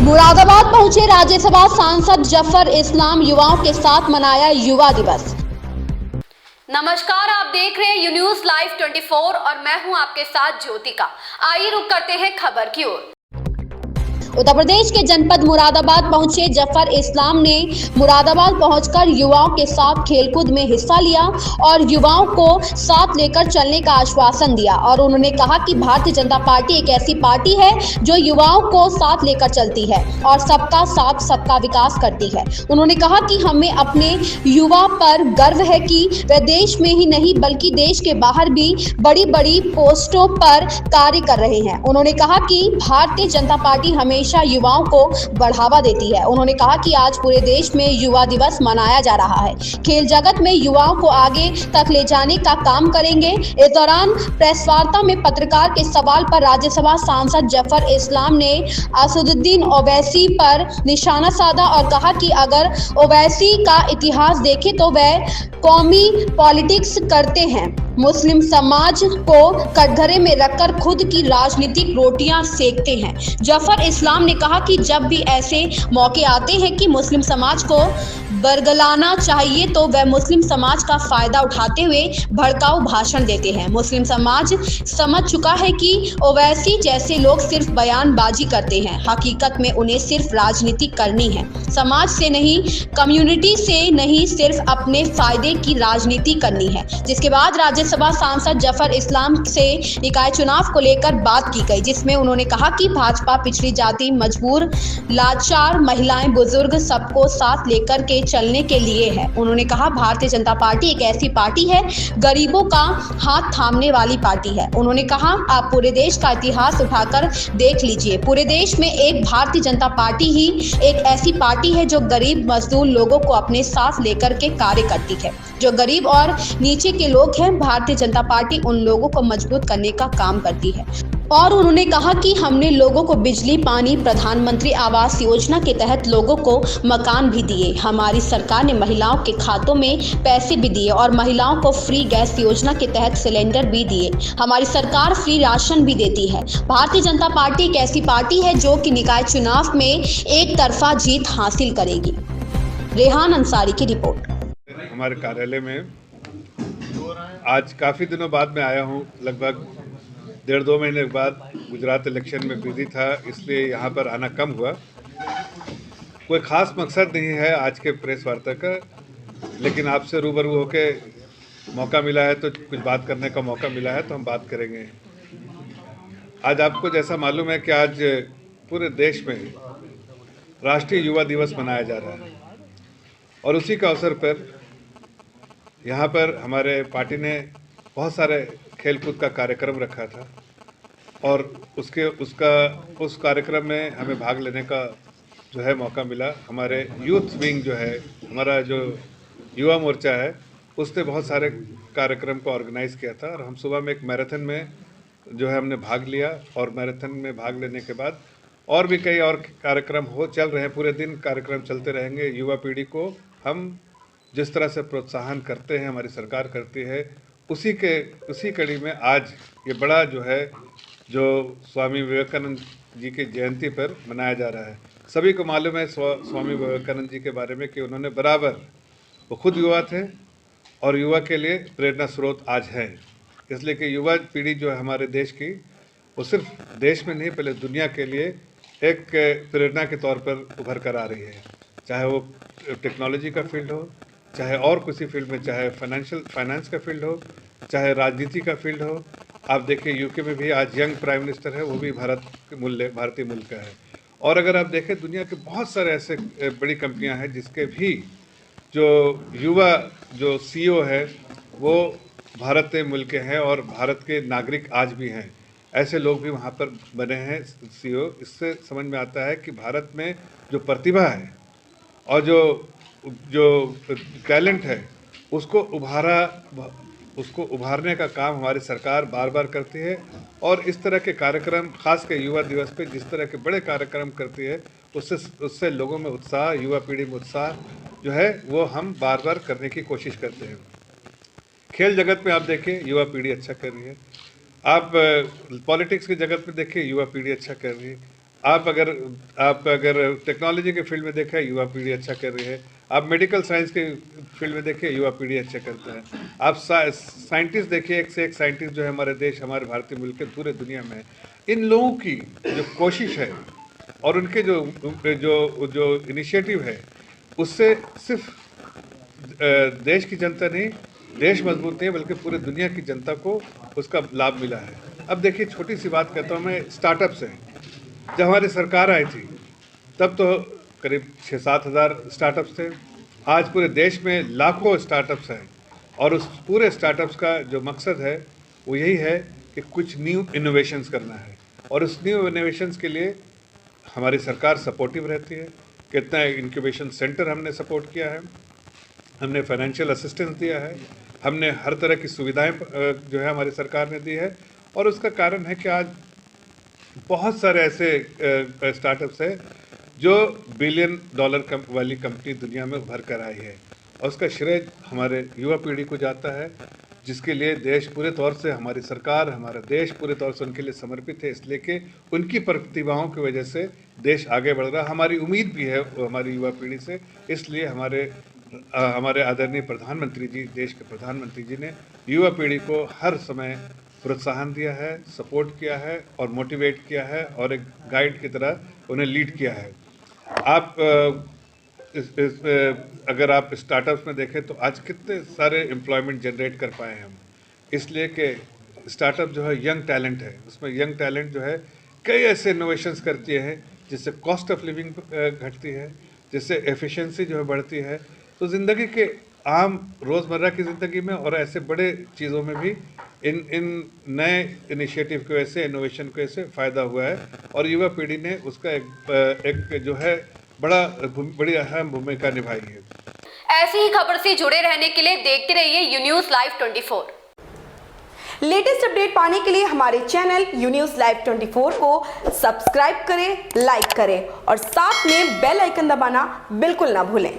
मुरादाबाद पहुंचे राज्यसभा सांसद जफर इस्लाम, युवाओं के साथ मनाया युवा दिवस। नमस्कार, आप देख रहे हैं यू न्यूज लाइव 24 और मैं हूं आपके साथ ज्योतिका। आइए रुक करते हैं खबर की ओर। उत्तर प्रदेश के जनपद मुरादाबाद पहुंचे जफर इस्लाम ने मुरादाबाद पहुंचकर युवाओं के साथ खेलकूद में हिस्सा लिया और युवाओं को साथ लेकर चलने का आश्वासन दिया। और उन्होंने कहा कि भारतीय जनता पार्टी एक ऐसी पार्टी है जो युवाओं को साथ लेकर चलती है और सबका साथ सबका विकास करती है। उन्होंने कहा कि हमें अपने युवा पर गर्व है कि वे देश में ही नहीं बल्कि देश के बाहर भी बड़ी बड़ी पोस्टों पर कार्य कर रहे हैं। उन्होंने कहा कि भारतीय जनता पार्टी हमेशा युवाओं को बढ़ावा देती है। उन्होंने कहा कि आज पूरे देश में युवा दिवस मनाया जा रहा है। खेल जगत में युवाओं को आगे तक ले जाने का काम करेंगे। इस दौरान प्रेस वार्ता में पत्रकार के सवाल पर राज्यसभा सांसद जफर इस्लाम ने असदुद्दीन ओवैसी पर निशाना साधा और कहा कि अगर ओवैसी का इतिहास देखें तो वह कौमी पॉलिटिक्स करते हैं, मुस्लिम समाज को कटघरे में रखकर खुद की राजनीतिक रोटियां सेकते हैं। जफर इस्लाम ने कहा कि जब भी ऐसे मौके आते हैं कि मुस्लिम समाज को बरगलाना चाहिए तो वह मुस्लिम समाज का फायदा उठाते हुए भड़काऊ भाषण देते हैं। मुस्लिम समाज समझ चुका है कि ओवैसी जैसे लोग सिर्फ बयानबाजी करते हैं, हकीकत में उन्हें सिर्फ राजनीति करनी है, समाज से नहीं, कम्युनिटी से नहीं, सिर्फ अपने फायदे की राजनीति करनी है। जिसके बाद राज्यसभा सांसद जफर इस्लाम से निकाय चुनाव को लेकर बात की गई, जिसमें उन्होंने कहा कि भाजपा पिछड़ी जाति, मजबूर, लाचार, महिलाएं, बुजुर्ग सबको साथ लेकर के चलने के लिए है। उन्होंने कहा भारतीय जनता पार्टी एक ऐसी पार्टी है, गरीबों का हाथ थामने वाली पार्टी है। उन्होंने कहा आप पूरे देश का इतिहास उठाकर देख लीजिए, पूरे देश में एक भारतीय जनता पार्टी ही एक ऐसी पार्टी है जो गरीब मजदूर लोगों को अपने साथ लेकर के कार्य करती है। जो गरीब और नीचे के लोग हैं, भारतीय जनता पार्टी उन लोगों को मजबूत करने का काम करती है। और उन्होंने कहा कि हमने लोगों को बिजली, पानी, प्रधानमंत्री आवास योजना के तहत लोगों को मकान भी दिए। हमारी सरकार ने महिलाओं के खातों में पैसे भी दिए और महिलाओं को फ्री गैस योजना के तहत सिलेंडर भी दिए। हमारी सरकार फ्री राशन भी देती है। भारतीय जनता पार्टी एक ऐसी पार्टी है जो कि निकाय चुनाव में एक तरफा जीत हासिल करेगी। रेहान अंसारी की रिपोर्ट। हमारे कार्यालय में आज काफ़ी दिनों बाद मैं आया हूँ, लगभग 1.5-2 महीने के बाद। गुजरात इलेक्शन में बिजी था, इसलिए यहाँ पर आना कम हुआ। कोई ख़ास मकसद नहीं है आज के प्रेस वार्ता का, लेकिन आपसे रूबरू होके मौका मिला है तो कुछ बात करने का मौका मिला है तो हम बात करेंगे। आज आपको जैसा मालूम है कि आज पूरे देश में राष्ट्रीय युवा दिवस मनाया जा रहा है और उसी का अवसर पर यहाँ पर हमारे पार्टी ने बहुत सारे खेलकूद का कार्यक्रम रखा था और उस कार्यक्रम में हमें भाग लेने का जो है मौका मिला। हमारे यूथ विंग जो है, हमारा जो युवा मोर्चा है, उसने बहुत सारे कार्यक्रम को ऑर्गेनाइज़ किया था और हम सुबह में एक मैराथन में जो है हमने भाग लिया और मैराथन में भाग लेने के बाद और भी कई और कार्यक्रम चल रहे हैं। पूरे दिन कार्यक्रम चलते रहेंगे। युवा पीढ़ी को हम जिस तरह से प्रोत्साहन करते हैं, हमारी सरकार करती है, उसी कड़ी में आज ये बड़ा जो है जो स्वामी विवेकानंद जी की जयंती पर मनाया जा रहा है। सभी को मालूम है स्वामी विवेकानंद जी के बारे में कि उन्होंने बराबर, वो खुद युवा थे और युवा के लिए प्रेरणा स्रोत आज है। इसलिए कि युवा पीढ़ी जो है हमारे देश की, वो सिर्फ देश में नहीं पहले दुनिया के लिए एक प्रेरणा के तौर पर उभर कर आ रही है। चाहे वो टेक्नोलॉजी का फील्ड हो, चाहे और किसी फील्ड में, चाहे फाइनेंस का फील्ड हो, चाहे राजनीति का फील्ड हो। आप देखिए यूके में भी आज यंग प्राइम मिनिस्टर है, वो भी भारतीय मूल का है। और अगर आप देखें दुनिया के बहुत सारे ऐसे बड़ी कंपनियां हैं जिसके भी जो युवा जो सीईओ है वो भारतीय मूल के हैं और भारत के नागरिक आज भी हैं। ऐसे लोग भी वहाँ पर बने हैं सीईओ। इससे समझ में आता है कि भारत में जो प्रतिभा है और जो टैलेंट है उसको उभारने का काम हमारी सरकार बार बार करती है। और इस तरह के कार्यक्रम, खास कर युवा दिवस पे जिस तरह के बड़े कार्यक्रम करती है, उससे लोगों में उत्साह, युवा पीढ़ी में उत्साह जो है वो हम बार बार करने की कोशिश करते हैं। खेल जगत में आप देखिए युवा पीढ़ी अच्छा कर रही है। आप पॉलिटिक्स की जगत में देखिए युवा पीढ़ी अच्छा कर रही है। आप अगर टेक्नोलॉजी के फील्ड में देखें, युवा पीढ़ी अच्छा कर रही है। आप मेडिकल साइंस के फील्ड में देखिए, युवा पीढ़ी अच्छा करता है। आप साइंटिस्ट देखिए, एक से एक साइंटिस्ट जो है हमारे देश, हमारे भारतीय मुल्क के पूरे दुनिया में। इन लोगों की जो कोशिश है और उनके जो इनिशिएटिव है, उससे सिर्फ देश की जनता नहीं, देश मजबूत नहीं है, बल्कि पूरे दुनिया की जनता को उसका लाभ मिला है। अब देखिए, छोटी सी बात कहता हूँ मैं, स्टार्टअप से जब हमारी सरकार आई थी तब तो करीब 6-7 हज़ार स्टार्टअप्स थे। आज पूरे देश में लाखों स्टार्टअप्स हैं और उस पूरे स्टार्टअप्स का जो मकसद है वो यही है कि कुछ न्यू इनोवेशंस करना है, और उस न्यू इनोवेशंस के लिए हमारी सरकार सपोर्टिव रहती है। कितना इंक्यूबेशन सेंटर हमने सपोर्ट किया है, हमने फाइनेंशियल असिस्टेंस दिया है, हमने हर तरह की सुविधाएं जो है हमारी सरकार ने दी है। और उसका कारण है कि आज बहुत सारे ऐसे स्टार्टअप्स हैं जो $1 बिलियन वाली कंपनी दुनिया में उभर कर आई है, और उसका श्रेय हमारे युवा पीढ़ी को जाता है, जिसके लिए देश पूरे तौर से, हमारी सरकार, हमारा देश पूरे तौर से उनके लिए समर्पित है। इसलिए कि उनकी प्रतिभाओं की वजह से देश आगे बढ़ रहा है। हमारी उम्मीद भी है हमारी युवा पीढ़ी से। इसलिए हमारे आदरणीय प्रधानमंत्री जी, देश के प्रधानमंत्री जी ने युवा पीढ़ी को हर समय प्रोत्साहन दिया है, सपोर्ट किया है और मोटिवेट किया है, और एक गाइड की तरह उन्हें लीड किया है। आप अगर आप स्टार्टअप्स में देखें तो आज कितने सारे एम्प्लॉयमेंट जनरेट कर पाए हैं हम, इसलिए कि स्टार्टअप जो है यंग टैलेंट है। उसमें यंग टैलेंट जो है कई ऐसे इनोवेशंस करती है जिससे कॉस्ट ऑफ लिविंग घटती है, जिससे एफिशिएंसी जो है बढ़ती है। तो ज़िंदगी के आम रोज़मर्रा की ज़िंदगी में और ऐसे बड़े चीज़ों में भी इन नए इनिशिएटिव की वजह से, इनोवेशन की वजह से फ़ायदा हुआ है, और युवा पीढ़ी ने उसका एक जो है बड़ी अहम भूमिका निभाई है। ऐसी ही खबर से जुड़े रहने के लिए देखते रहिए यून्यूज़ लाइव 24। लेटेस्ट अपडेट पाने के लिए हमारे चैनल यून्यूज़ लाइव 24 को सब्सक्राइब करें, लाइक करें और साथ में बेल आइकन दबाना बिल्कुल ना भूलें।